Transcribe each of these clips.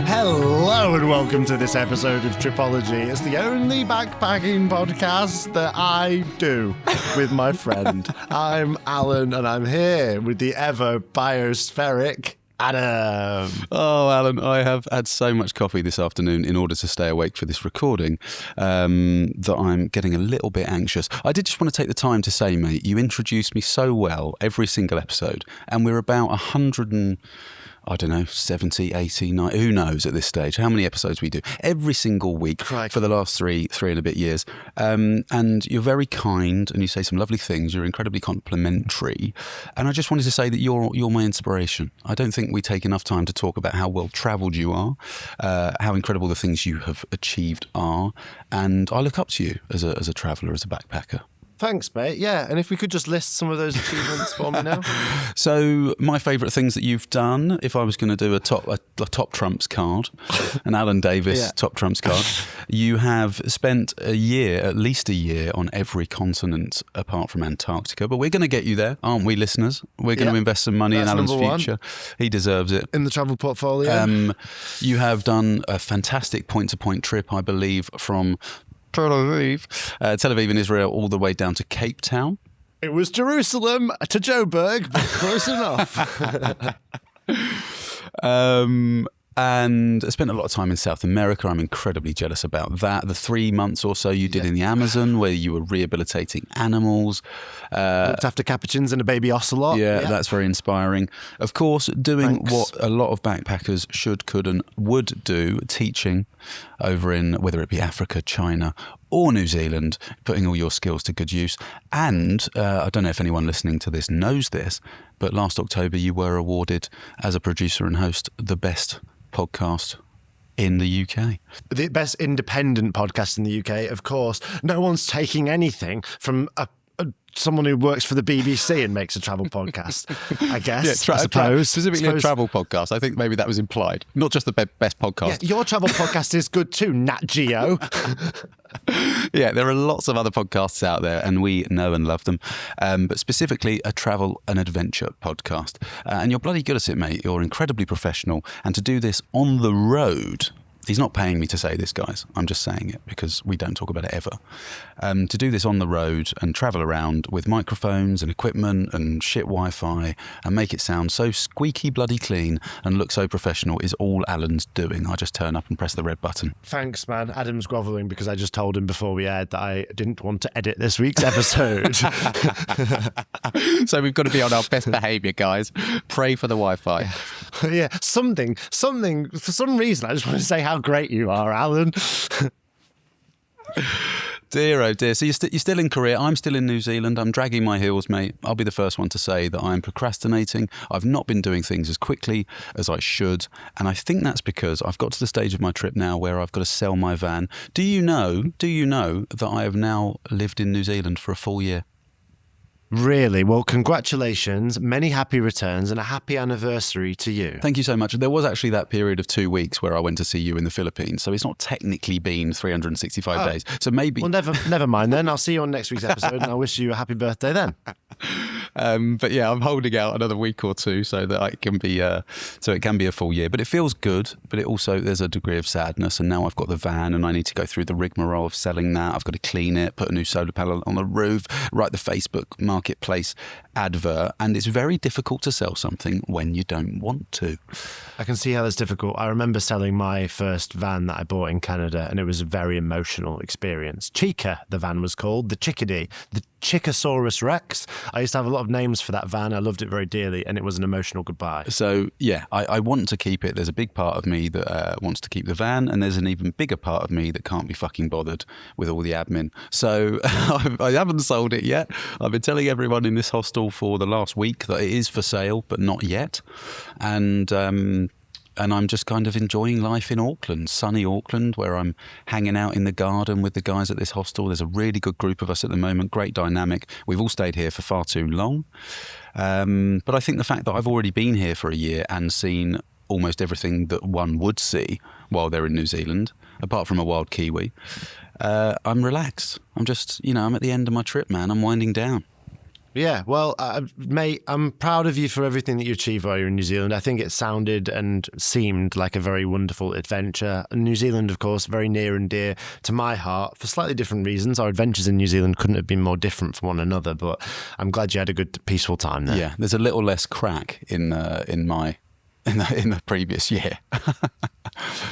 Hello and welcome to this episode of Tripology. It's the only backpacking podcast that I do with my friend. I'm Alan and I'm here with the ever biospheric Adam. Oh, Alan, I have had so much coffee this afternoon in order to stay awake for this recording that I'm getting a little bit anxious. I did just want to take the time to say, mate, you introduced me so well every single episode, and we're about 70, 80, 90, who knows at this stage how many episodes we do every single week for the last three and a bit years. And you're very kind and you say some lovely things. You're incredibly complimentary. And I just wanted to say that you're my inspiration. I don't think we take enough time to talk about how well travelled you are, how incredible the things you have achieved are. And I look up to you as a traveller, as a backpacker. Thanks, mate. Yeah, and if we could just list some of those achievements for me now. So, my favourite things that you've done, if I was going to do a top trumps card, an Alan Davis top trumps card, you have spent at least a year on every continent apart from Antarctica. But we're going to get you there, aren't we, listeners? We're going to invest some money in Alan's future. He deserves it. In the travel portfolio. You have done a fantastic point-to-point trip, I believe, from Tel Aviv in Israel, all the way down to Cape Town. It was Jerusalem to Joburg, but close enough. And I spent a lot of time in South America. I'm incredibly jealous about that. The 3 months or so you did in the Amazon, where you were rehabilitating animals. Looked after capuchins and a baby ocelot. Yeah, that's very inspiring. Of course, doing what a lot of backpackers should, could and would do, teaching over in, whether it be Africa, China or New Zealand, putting all your skills to good use. And I don't know if anyone listening to this knows this, but last October you were awarded, as a producer and host, the best podcast in the UK. The best independent podcast in the UK, of course. No one's taking anything from someone who works for the BBC and makes a travel podcast, I guess. I suppose. Specifically a travel podcast. I think maybe that was implied. Not just the best podcast. Yeah, your travel podcast is good too, Nat Geo. Yeah, there are lots of other podcasts out there and we know and love them. But specifically a travel and adventure podcast. And you're bloody good at it, mate. You're incredibly professional. And to do this on the road... He's not paying me to say this, guys. I'm just saying it because we don't talk about it ever. To do this on the road and travel around with microphones and equipment and shit Wi-Fi and make it sound so squeaky bloody clean and look so professional is all Alan's doing. I just turn up and press the red button. Thanks, man. Adam's grovelling because I just told him before we aired that I didn't want to edit this week's episode. So we've got to be on our best behaviour, guys. Pray for the Wi-Fi. Yeah, something. For some reason, I just want to say how great you are, Alan. Dear, oh dear. So you're still in Korea. I'm still in New Zealand. I'm dragging my heels, mate. I'll be the first one to say that I'm procrastinating. I've not been doing things as quickly as I should. And I think that's because I've got to the stage of my trip now where I've got to sell my van. Do you know that I have now lived in New Zealand for a full year? Really? Well, congratulations, many happy returns and a happy anniversary to you. Thank you so much. There was actually that period of 2 weeks where I went to see you in the Philippines, so it's not technically been 365 days. So maybe... Well, never mind then. I'll see you on next week's episode and I wish you a happy birthday then. But yeah, I'm holding out another week or two so that it can be a full year. But it feels good, but it also, there's a degree of sadness, and now I've got the van and I need to go through the rigmarole of selling that. I've got to clean it, put a new solar panel on the roof, write the Facebook marketplace advert, and it's very difficult to sell something when you don't want to. I can see how that's difficult. I remember selling my first van that I bought in Canada, and it was a very emotional experience. Chica, the van was called, the Chickadee, the Chickasaurus Rex. I used to have a lot of names for that van. I loved it very dearly, and it was an emotional goodbye. So yeah, I want to keep it. There's a big part of me that wants to keep the van, and there's an even bigger part of me that can't be fucking bothered with all the admin. So I haven't sold it yet. I've been telling everyone in this hostel for the last week that it is for sale, but not yet. And I'm just kind of enjoying life in Auckland, sunny Auckland, where I'm hanging out in the garden with the guys at this hostel. There's a really good group of us at the moment, great dynamic. We've all stayed here for far too long. But I think the fact that I've already been here for a year and seen almost everything that one would see while they're in New Zealand, apart from a wild kiwi, I'm relaxed. I'm just, I'm at the end of my trip, man. I'm winding down. Yeah, well, mate, I'm proud of you for everything that you achieved while you were in New Zealand. I think it sounded and seemed like a very wonderful adventure. And New Zealand, of course, very near and dear to my heart for slightly different reasons. Our adventures in New Zealand couldn't have been more different from one another, but I'm glad you had a good, peaceful time there. Yeah, there's a little less crack in the previous year.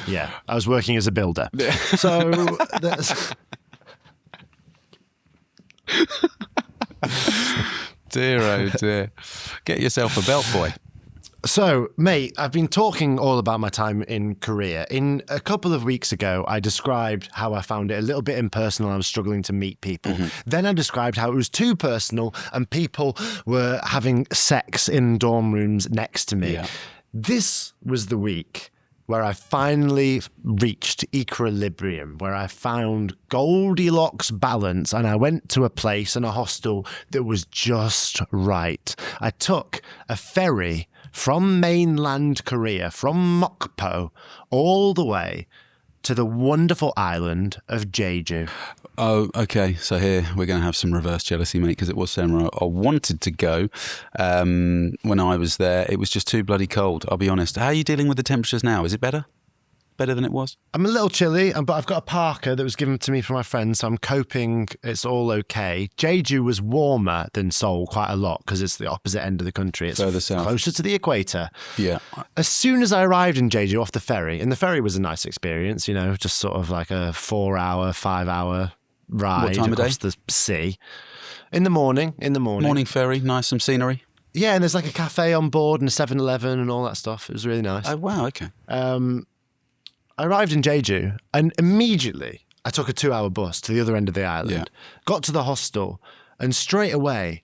Yeah, I was working as a builder. So that's... Dear, oh dear. Get yourself a belt, boy. So, mate, I've been talking all about my time in Korea. In a couple of weeks ago, I described how I found it a little bit impersonal. I was struggling to meet people. Then I described how it was too personal and people were having sex in dorm rooms next to me. Yeah. This was the week where I finally reached equilibrium, where I found Goldilocks balance, and I went to a place and a hostel that was just right. I took a ferry from mainland Korea, from Mokpo, all the way to the wonderful island of Jeju. Oh, okay. So here we're going to have some reverse jealousy, mate, because it was somewhere I wanted to go. When I was there, it was just too bloody cold, I'll be honest. How are you dealing with the temperatures now? Is it better? Better than it was? I'm a little chilly, but I've got a parka that was given to me from my friend, so I'm coping. It's all okay. Jeju was warmer than Seoul quite a lot because it's the opposite end of the country. It's further south, closer to the equator. Yeah. As soon as I arrived in Jeju off the ferry, and the ferry was a nice experience, just sort of like a 4-hour, 5-hour ride What time of across day? the sea. In the morning. Morning ferry, nice, some scenery. Yeah, and there's like a cafe on board and a 7-Eleven and all that stuff. It was really nice. Oh, wow, okay. I arrived in Jeju and immediately I took a 2-hour bus to the other end of the island, Yeah. got to the hostel, and straight away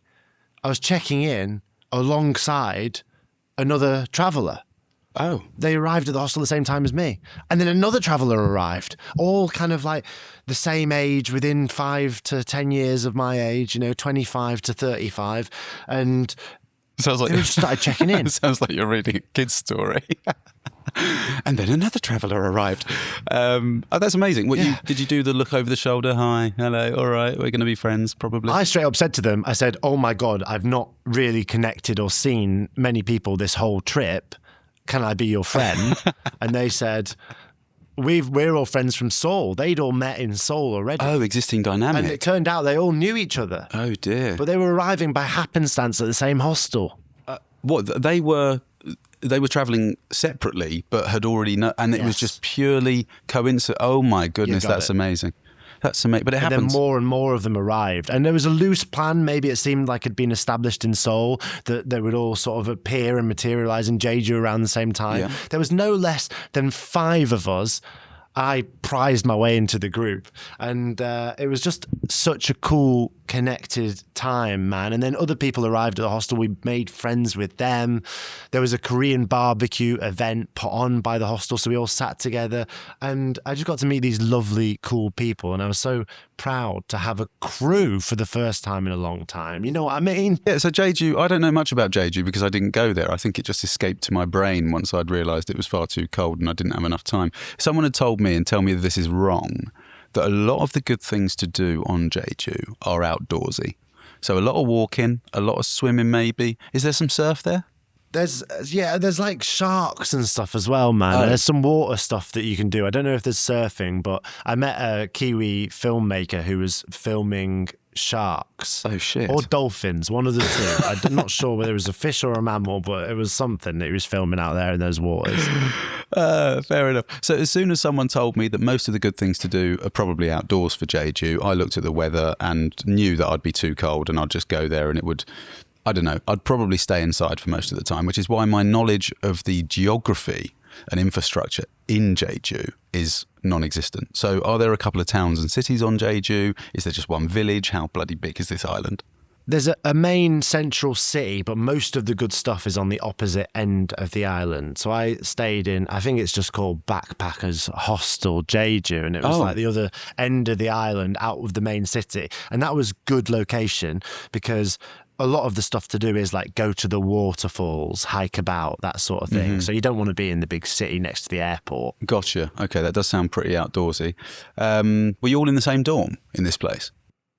I was checking in alongside another traveller. Oh. They arrived at the hostel at the same time as me. And then another traveller arrived, all kind of like the same age, within 5 to 10 years of my age, 25 to 35. And Sounds like they just started checking in. Sounds like you're reading a kid's story. And then another traveller arrived. Oh, that's amazing. Did you do the look over the shoulder? Hi, hello, all right, we're going to be friends, probably. I straight up said to them, I said, oh my God, I've not really connected or seen many people this whole trip. Can I be your friend? And they said, we're all friends from Seoul. They'd all met in Seoul already. Oh, existing dynamic. And it turned out they all knew each other. Oh, dear. But they were arriving by happenstance at the same hostel. What, they were travelling separately, but had already and it was Yes. just purely coincidence. Oh my goodness, You got that's it. amazing. That's amazing. But it And happens. then more and more of them arrived. And there was a loose plan. Maybe it seemed like it had been established in Seoul that they would all sort of appear and materialise in Jeju around the same time. Yeah. There was no less than 5 of us. I prized my way into the group. And it was just such a cool, connected time, man. And then other people arrived at the hostel. We made friends with them. There was a Korean barbecue event put on by the hostel. So we all sat together. And I just got to meet these lovely, cool people. And I was so proud to have a crew for the first time in a long time. You know what I mean? Yeah, so Jeju, I don't know much about Jeju because I didn't go there. I think it just escaped to my brain once I'd realised it was far too cold and I didn't have enough time. Someone had told me and tell me that this is wrong, that a lot of the good things to do on Jeju are outdoorsy. So a lot of walking, a lot of swimming maybe. Is there some surf there? There's like sharks and stuff as well, man. Oh. There's some water stuff that you can do. I don't know if there's surfing, but I met a Kiwi filmmaker who was filming sharks. Oh, shit. Or dolphins, one of the two. I'm not sure whether it was a fish or a mammal, but it was something that he was filming out there in those waters. Fair enough. So as soon as someone told me that most of the good things to do are probably outdoors for Jeju, I looked at the weather and knew that I'd be too cold and I'd just go there and it would, I don't know, I'd probably stay inside for most of the time, which is why my knowledge of the geography and infrastructure in Jeju is non-existent. So are there a couple of towns and cities on Jeju? Is there just one village? How bloody big is this island? There's a main central city, but most of the good stuff is on the opposite end of the island. So I stayed in, I think it's just called Backpackers Hostel Jeju, and it was like the other end of the island out of the main city. And that was good location because a lot of the stuff to do is like go to the waterfalls, hike about, that sort of thing. So you don't want to be in the big city next to the airport. Gotcha. Okay, that does sound pretty outdoorsy. Were you all in the same dorm in this place?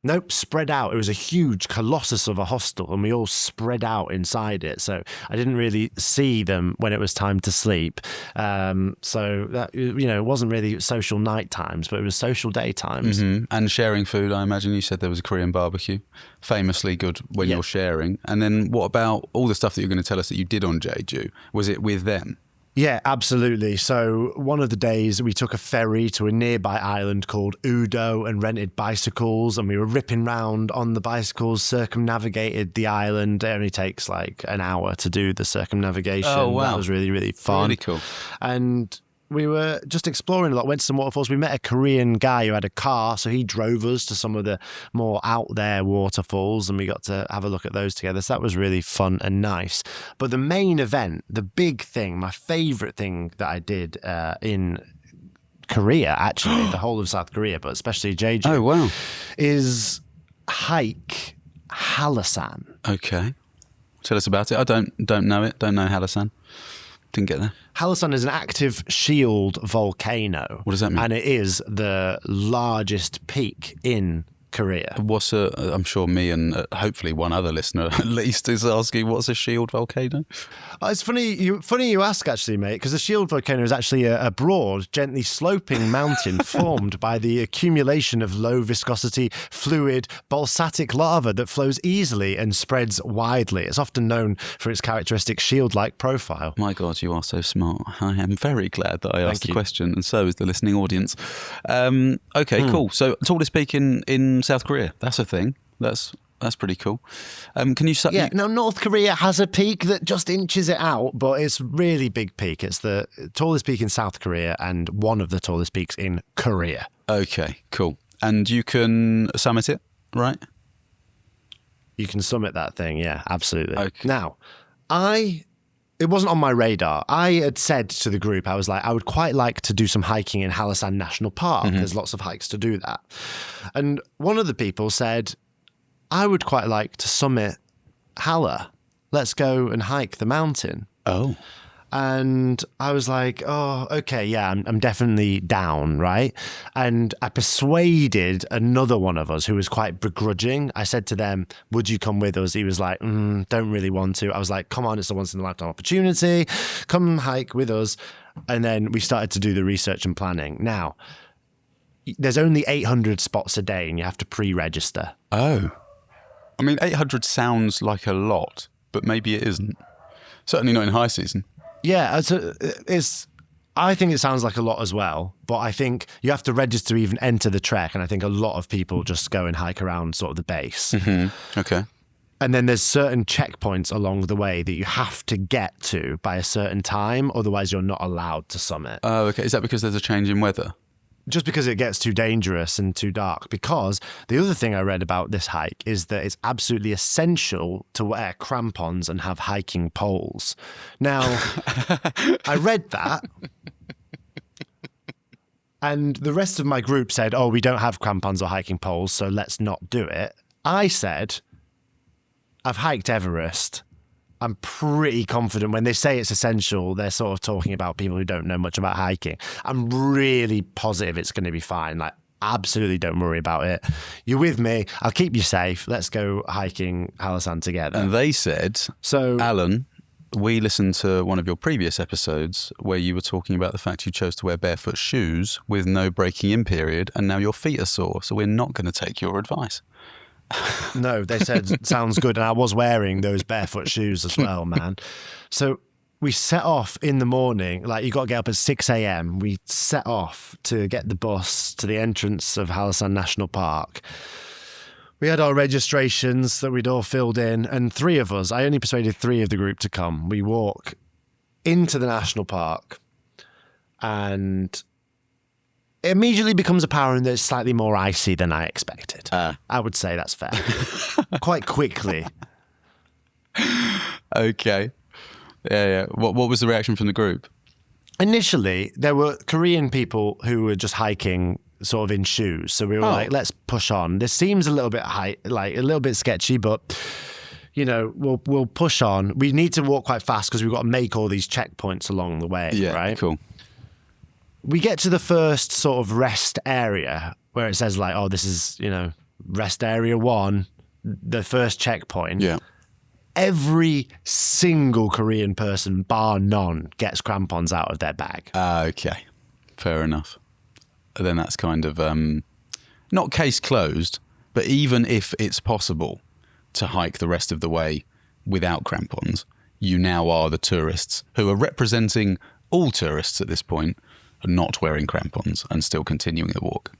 Nope, spread out. It was a huge colossus of a hostel, and we all spread out inside it. So I didn't really see them when it was time to sleep. So that, it wasn't really social night times, but it was social day times. And sharing food, I imagine you said there was a Korean barbecue, famously good when you're sharing. And then what about all the stuff that you're going to tell us that you did on Jeju? Was it with them? Yeah, absolutely. So one of the days we took a ferry to a nearby island called Udo and rented bicycles, and we were ripping round on the bicycles, circumnavigated the island. It only takes like an hour to do the circumnavigation. Oh, wow. That was really, really fun. Really cool. And we were just exploring a lot, went to some waterfalls. We met a Korean guy who had a car, so he drove us to some of the more out there waterfalls, and we got to have a look at those together. So that was really fun and nice. But the main event, the big thing, my favourite thing that I did in Korea, actually, the whole of South Korea, but especially Jeju, Oh, wow. is hike Hallasan. Okay. Tell us about it. I don't know it. Don't know Hallasan. Didn't get there. Hallasan is an active shield volcano. What does that mean? And it is the largest peak in Korea. I'm sure me and hopefully one other listener at least is asking, what's a shield volcano? It's funny you ask, actually, mate, because the shield volcano is actually a broad, gently sloping mountain formed by the accumulation of low viscosity, fluid, balsatic lava that flows easily and spreads widely. It's often known for its characteristic shield-like profile. My God, you are so smart. I am very glad that I asked the you. question, and so is the listening audience. Okay, cool. So tallest peak in South Korea. That's a thing. That's pretty cool. Can you? Yeah. Now, North Korea has a peak that just inches it out, but it's really big peak. It's the tallest peak in South Korea and one of the tallest peaks in Korea. Okay, cool. And you can summit it, right? You can summit that thing. Yeah, absolutely. Okay. Now, it wasn't on my radar. I had said to the group, I was like, I would quite like to do some hiking in Hallasan National Park. There's lots of hikes to do that. And one of the people said, I would quite like to summit Halla. Let's go and hike the mountain. Oh. And I was like, oh, okay, yeah, I'm definitely down, right? And I persuaded another one of us who was quite begrudging. I said to them, would you come with us? He was like, don't really want to. I was like, come on, it's a once-in-a-lifetime opportunity. Come hike with us. And then we started to do the research and planning. Now, there's only 800 spots a day and you have to pre-register. Oh. I mean, 800 sounds like a lot, but maybe it isn't. Certainly not in high season. Yeah, I think it sounds like a lot as well, but I think you have to register to even enter the trek, and I think a lot of people just go and hike around sort of the base. Okay. And then there's certain checkpoints along the way that you have to get to by a certain time, otherwise you're not allowed to summit. Oh, okay. Is that because there's a change in weather? Just because it gets too dangerous and too dark. Because the other thing I read about this hike is that it's absolutely essential to wear crampons and have hiking poles. Now, I read that, and the rest of my group said, oh, we don't have crampons or hiking poles, so let's not do it. I said, I've hiked Everest. I'm pretty confident when they say it's essential, they're sort of talking about people who don't know much about hiking. I'm really positive it's going to be fine. Like, absolutely don't worry about it. You're with me. I'll keep you safe. Let's go hiking Hallasan together. And they said, so, Alan, we listened to one of your previous episodes where you were talking about the fact you chose to wear barefoot shoes with no breaking in period, and now your feet are sore, so we're not going to take your advice. No, they said, sounds good. And I was wearing those barefoot shoes as well, man. So we set off in the morning. Like, you got to get up at 6 a.m. We set off to get the bus to the entrance of Hallasan National Park. We had our registrations that we'd all filled in. And three of us, I only persuaded three of the group to come. We walk into the national park, and it immediately becomes apparent that it's slightly more icy than I expected. I would say that's fair. Quite quickly. Okay. Yeah. What was the reaction from the group? Initially, there were Korean people who were just hiking sort of in shoes. So we were like, let's push on. This seems a little bit a little bit sketchy, but we'll push on. We need to walk quite fast because we've got to make all these checkpoints along the way, right? Cool. We get to the first sort of rest area where it says like, oh, this is, rest area 1, the first checkpoint. Yeah. Every single Korean person, bar none, gets crampons out of their bag. Okay. Fair enough. Then that's kind of not case closed, but even if it's possible to hike the rest of the way without crampons, you now are the tourists who are representing all tourists at this point are not wearing crampons and still continuing the walk.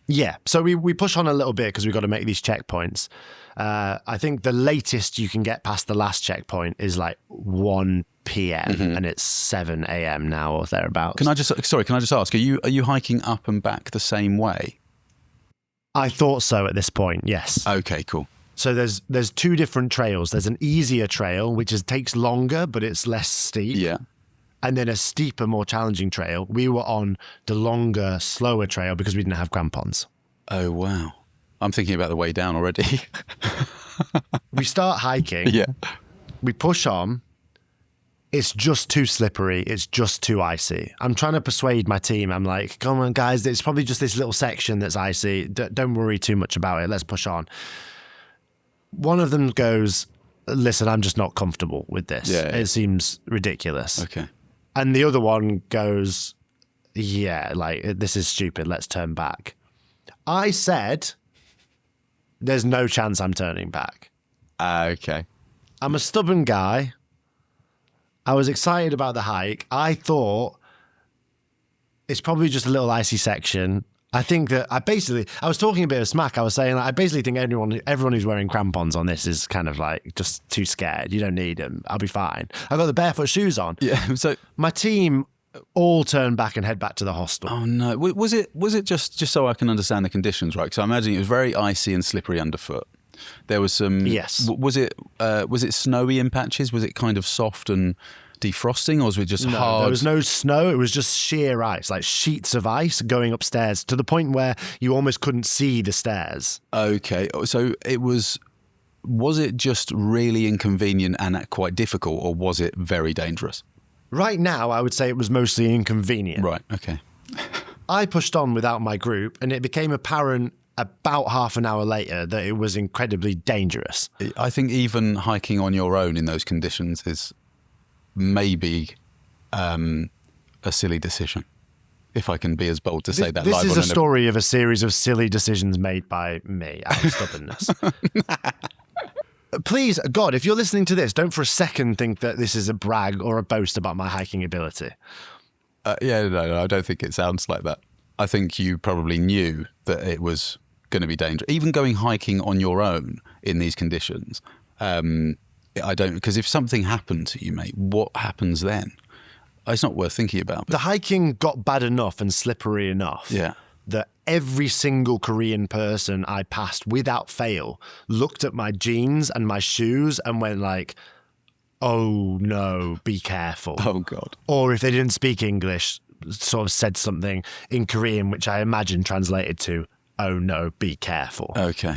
Yeah, so we push on a little bit because we've got to make these checkpoints. I think the latest you can get past the last checkpoint is like 1 p.m. and it's 7 a.m. now or thereabouts. Can I just ask, are you hiking up and back the same way? I thought so at this point, yes. Okay, cool. So there's 2 different trails. There's an easier trail, which takes longer, but it's less steep. Yeah. And then a steeper, more challenging trail. We were on the longer, slower trail because we didn't have crampons. Oh, wow. I'm thinking about the way down already. We start hiking. Yeah. We push on. It's just too slippery. It's just too icy. I'm trying to persuade my team. I'm like, come on, guys. It's probably just this little section that's icy. Don't worry too much about it. Let's push on. One of them goes, listen, I'm just not comfortable with this. Yeah. It seems ridiculous. Okay. And the other one goes, yeah, like, this is stupid. Let's turn back. I said, there's no chance I'm turning back. Okay. I'm a stubborn guy. I was excited about the hike. I thought it's probably just a little icy section. I think that I was talking a bit of smack. I was saying, like, I basically think everyone who's wearing crampons on this is kind of like just too scared. You don't need them. I'll be fine. I got the barefoot shoes on. Yeah. So my team all turn back and head back to the hostel. oh no, was it just so I can understand the conditions, right? Because I imagine it was very icy and slippery underfoot. There was some. Yes. Was it snowy in patches? Was it kind of soft and defrosting, or was it just No, hard? there was no snow. It was just sheer ice, like sheets of ice going upstairs to the point where you almost couldn't see the stairs. Okay, so it was. Was it just really inconvenient and quite difficult, or was it very dangerous? Right now, I would say it was mostly inconvenient. Right. Okay. I pushed on without my group, and it became apparent about half an hour later that it was incredibly dangerous. I think even hiking on your own in those conditions is maybe a silly decision, if I can be as bold to say that. This is a story of a series of silly decisions made by me out of stubbornness. Please, God, if you're listening to this, don't for a second think that this is a brag or a boast about my hiking ability. No, I don't think it sounds like that. I think you probably knew that it was going to be dangerous. Even going hiking on your own in these conditions, because if something happened to you, mate, what happens then? It's not worth thinking about. The hiking got bad enough and slippery enough that every single Korean person I passed without fail looked at my jeans and my shoes and went like, oh no, be careful. Oh God. Or if they didn't speak English, sort of said something in Korean, which I imagine translated to, oh no, be careful. Okay,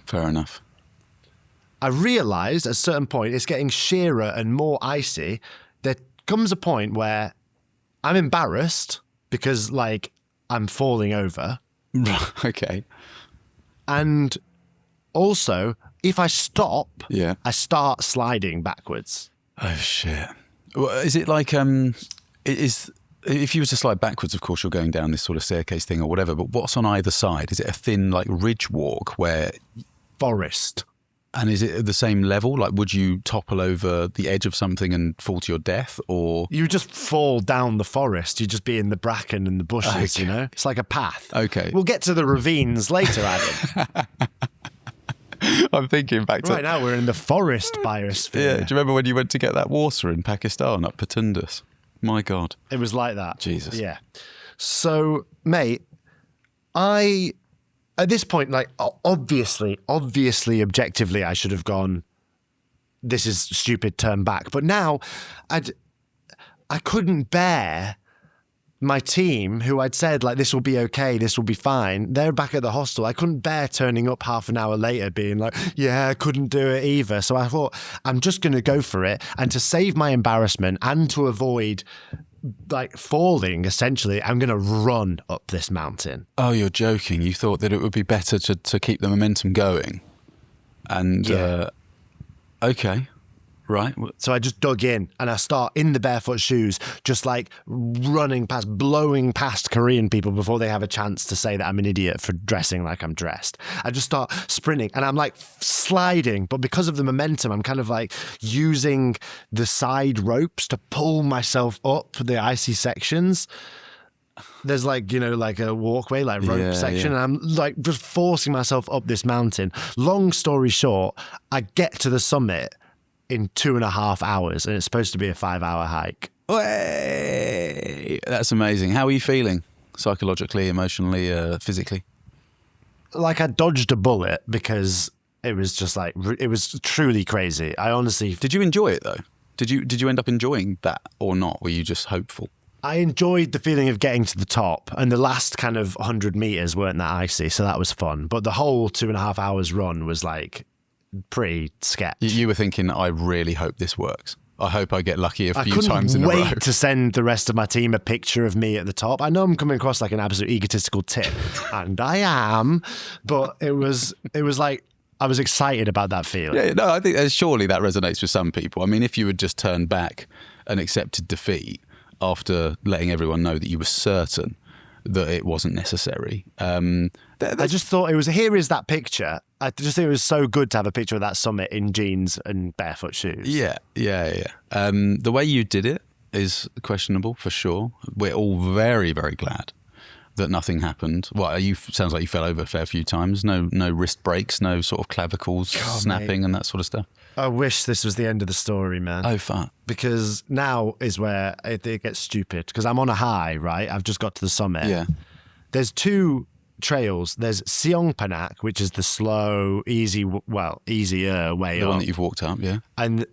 fair enough. I realised at a certain point it's getting sheerer and more icy. There comes a point where I'm embarrassed because, like, I'm falling over. Okay. And also, if I stop, Yeah. I start sliding backwards. Oh shit. Well, is it like if you were to slide backwards, of course you're going down this sort of staircase thing or whatever, but what's on either side? Is it a thin like ridge walk where Forest. and is it at the same level? Like would you topple over the edge of something and fall to your death, or You just fall down the forest. You just be in the bracken and the bushes, Okay. you know? It's like a path. Okay. We'll get to the ravines later, Adam. I'm thinking back to Right now we're in the forest biosphere. Yeah, do you remember when you went to get that water in Pakistan up Patundus? My God. It was like that. Jesus. Yeah. So, mate, at this point, like, obviously, objectively, I should have gone, this is stupid, turn back. But now, I couldn't bear my team, who I'd said, like, this will be okay, this will be fine. They're back at the hostel. I couldn't bear turning up half an hour later being like, yeah, I couldn't do it either. So I thought, I'm just going to go for it. And to save my embarrassment and to avoid like falling, essentially, I'm going to run up this mountain. Oh, you're joking. You thought that it would be better to keep the momentum going. And, Yeah. Okay. Right. So I just dug in and I start in the barefoot shoes, just like running past, blowing past Korean people before they have a chance to say that I'm an idiot for dressing like I'm dressed. I just start sprinting and I'm like sliding, but because of the momentum, I'm kind of like using the side ropes to pull myself up the icy sections. There's like, like a walkway, like rope section. And I'm like just forcing myself up this mountain. Long story short, I get to the summit in 2.5 hours, and it's supposed to be a 5-hour hike. Way! That's amazing. How are you feeling psychologically, emotionally, physically? Like I dodged a bullet because it was just like, it was truly crazy. I honestly... Did you enjoy it though? Did you end up enjoying that or not? Were you just hopeful? I enjoyed the feeling of getting to the top, and the last kind of 100 meters weren't that icy, so that was fun. But the whole 2.5 hours run was like pretty sketch. You were thinking, I really hope this works. I hope I get lucky a few I times in a row. couldn't wait to send the rest of my team a picture of me at the top. I know I'm coming across like an absolute egotistical tit, and I am, but it was like I was excited about that feeling. Yeah, no, I think surely that resonates with some people. I mean, if you had just turned back and accepted defeat after letting everyone know that you were certain that it wasn't necessary. I just thought here is that picture. I just think it was so good to have a picture of that summit in jeans and barefoot shoes. Yeah. The way you did it is questionable for sure. We're all very, very glad that nothing happened. Well, sounds like you fell over a fair few times. No wrist breaks, no sort of clavicles snapping and that sort of stuff. I wish this was the end of the story, man. Oh, fuck. Because now is where it gets stupid. Because I'm on a high, right? I've just got to the summit. Yeah. There's two trails. There's Seongpanak, which is the slow, easier way The up. one that you've walked up, yeah. And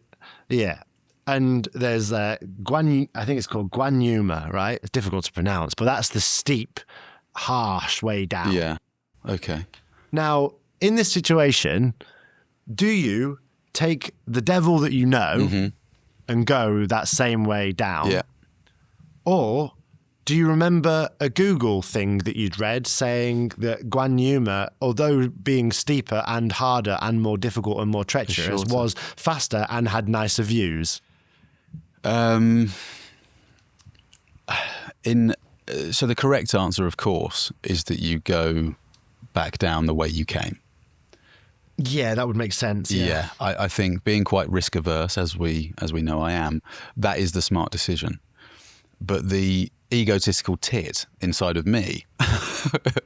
there's I think it's called Gwanyuma, right? It's difficult to pronounce, but that's the steep, harsh way down. Yeah. Okay. Now, in this situation, do you take the devil that you know and go that same way down? Yeah. Or do you remember a Google thing that you'd read saying that Gwanyuma, although being steeper and harder and more difficult and more treacherous, was faster and had nicer views? So the correct answer, of course, is that you go back down the way you came. Yeah, that would make sense. Yeah, I think being quite risk averse, as we know I am, that is the smart decision. But the egotistical tit inside of me,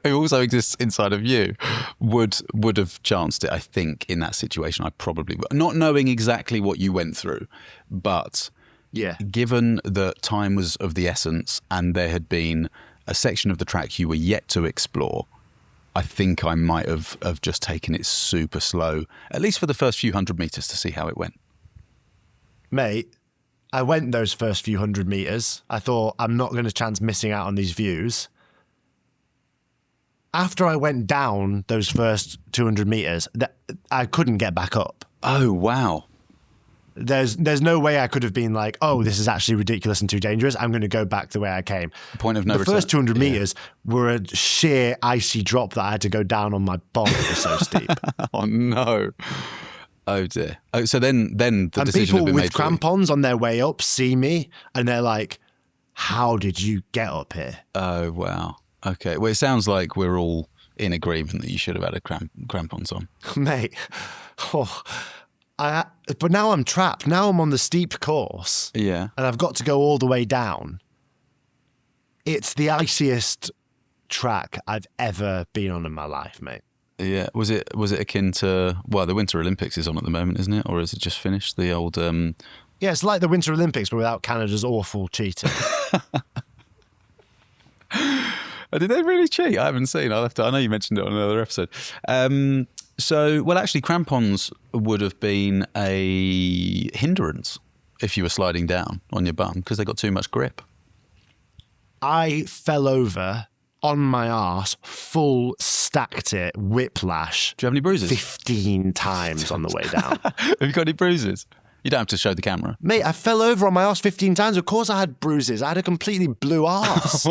who also exists inside of you, would have chanced it. I think in that situation, I probably would. Not knowing exactly what you went through, but given that time was of the essence and there had been a section of the track you were yet to explore, I think I might have just taken it super slow, at least for the first few 100 meters to see how it went. Mate, I went those first few 100 meters. I thought, I'm not going to chance missing out on these views. After I went down those first 200 meters, I couldn't get back up. Oh, wow. There's no way I could have been like, oh, this is actually ridiculous and too dangerous. I'm going to go back the way I came. Point of no return. The first 200 meters were a sheer icy drop that I had to go down on my bum. It was so steep. Oh, no. Oh, dear. Oh, so then the decision had been made. And people with crampons on their way up see me and they're like, how did you get up here? Oh, wow. Okay. Well, it sounds like we're all in agreement that you should have had crampons on. Mate. But now I'm trapped. Now I'm on the steep course. Yeah. And I've got to go all the way down. It's the iciest track I've ever been on in my life, mate. Yeah. Was it akin to, well, the Winter Olympics is on at the moment, isn't it? Or is it just finished? The old... Yeah, it's like the Winter Olympics, but without Canada's awful cheating. Did they really cheat? I haven't seen. I know you mentioned it on another episode. So, well, actually, crampons would have been a hindrance if you were sliding down on your bum because they got too much grip. I fell over on my arse, full stacked it, whiplash. Do you have any bruises? 15 times on the way down. Have you got any bruises? You don't have to show the camera. Mate, I fell over on my arse 15 times. Of course I had bruises. I had a completely blue arse.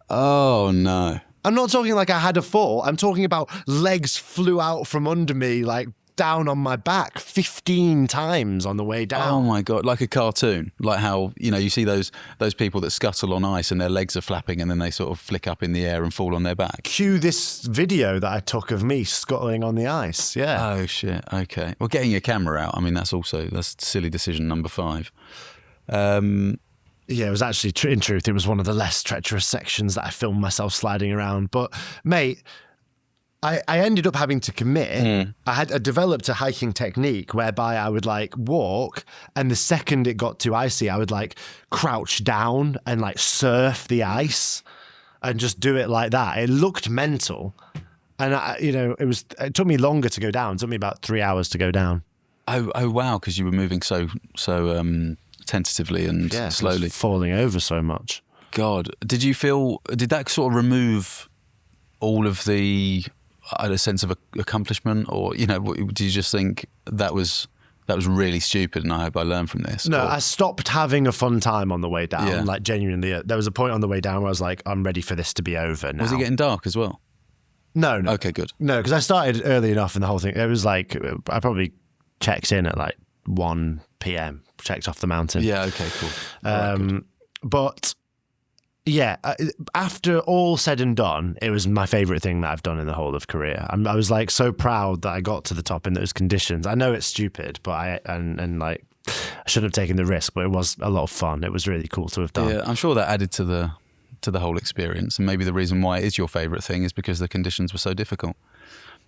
Oh, no. I'm not talking like I had a fall. I'm talking about legs flew out from under me, like down on my back 15 times on the way down. Oh my God, like a cartoon. Like how, you see those people that scuttle on ice and their legs are flapping and then they sort of flick up in the air and fall on their back. Cue this video that I took of me scuttling on the ice. Yeah. Oh shit, okay. Well, getting your camera out, I mean, that's silly decision number 5. Yeah, it was actually, in truth, it was one of the less treacherous sections that I filmed myself sliding around. But, mate, I ended up having to commit. I developed a hiking technique whereby I would like walk, and the second it got too icy, I would like crouch down and like surf the ice and just do it like that. It looked mental. And, it took me longer to go down. It took me about 3 hours to go down. Oh wow, because you were moving so tentatively and slowly. Falling over so much. God, did that sort of remove all of the a sense of accomplishment, or did you just think that was really stupid and I hope I learned from this? No, I stopped having a fun time on the way down. Like genuinely, there was a point on the way down where I was like, I'm ready for this to be over now. Was it getting dark as well? No. Okay, good. No, because I started early enough and the whole thing, it was like, I probably checked in at like 1 p.m, checked off the mountain. Yeah, okay, cool. But yeah, after all said and done, it was my favourite thing that I've done in the whole of Korea. I was like so proud that I got to the top in those conditions. I know it's stupid, but I shouldn't have taken the risk, but it was a lot of fun. It was really cool to have done. Yeah, I'm sure that added to the whole experience, and maybe the reason why it is your favourite thing is because the conditions were so difficult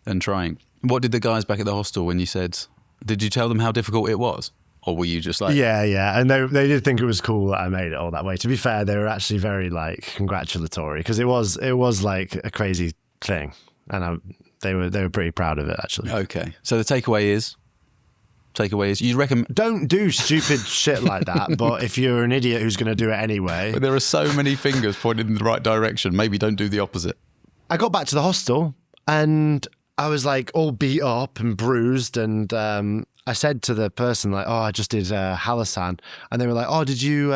and trying. What did the guys back at the hostel when you said? Did you tell them how difficult it was? Or were you just like... Yeah. And they did think it was cool that I made it all that way. To be fair, they were actually very like congratulatory because it was like a crazy thing. And they were pretty proud of it, actually. Okay. So the takeaway is you recommend... Don't do stupid shit like that. But if you're an idiot who's going to do it anyway... But there are so many fingers pointed in the right direction. Maybe don't do the opposite. I got back to the hostel and I was like all beat up and bruised, and I said to the person like, "Oh, I just did Hallasan," and they were like, "Oh, did you?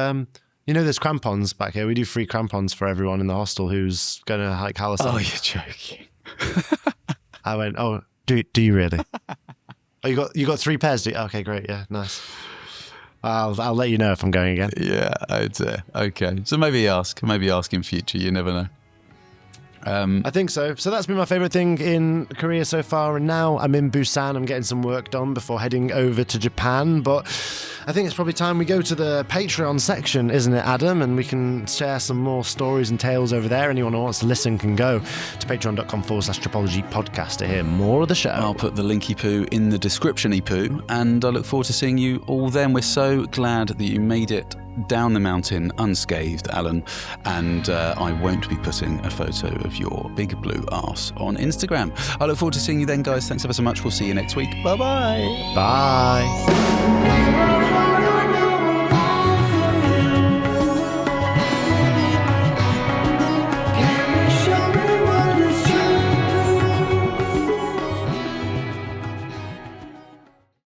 There's crampons back here. We do free crampons for everyone in the hostel who's gonna hike Hallasan." Oh, you're joking. I went, "Oh, do you really? Oh, you got 3 pairs? Okay, great. Yeah, nice. I'll let you know if I'm going again." Yeah, I'd say. Okay, so maybe ask in future. You never know. I think so. So that's been my favourite thing in Korea so far, and now I'm in Busan. I'm getting some work done before heading over to Japan, but I think it's probably time we go to the Patreon section, isn't it, Adam? And we can share some more stories and tales over there. Anyone who wants to listen can go to patreon.com/Tripology podcast to hear more of the show. I'll put the linky poo in the description-y poo, and I look forward to seeing you all then. We're so glad that you made it down the mountain unscathed, Alan, and I won't be putting a photo of your big blue arse on Instagram. I look forward to seeing you then, guys. Thanks ever so much. We'll see you next week. Bye-bye. Bye.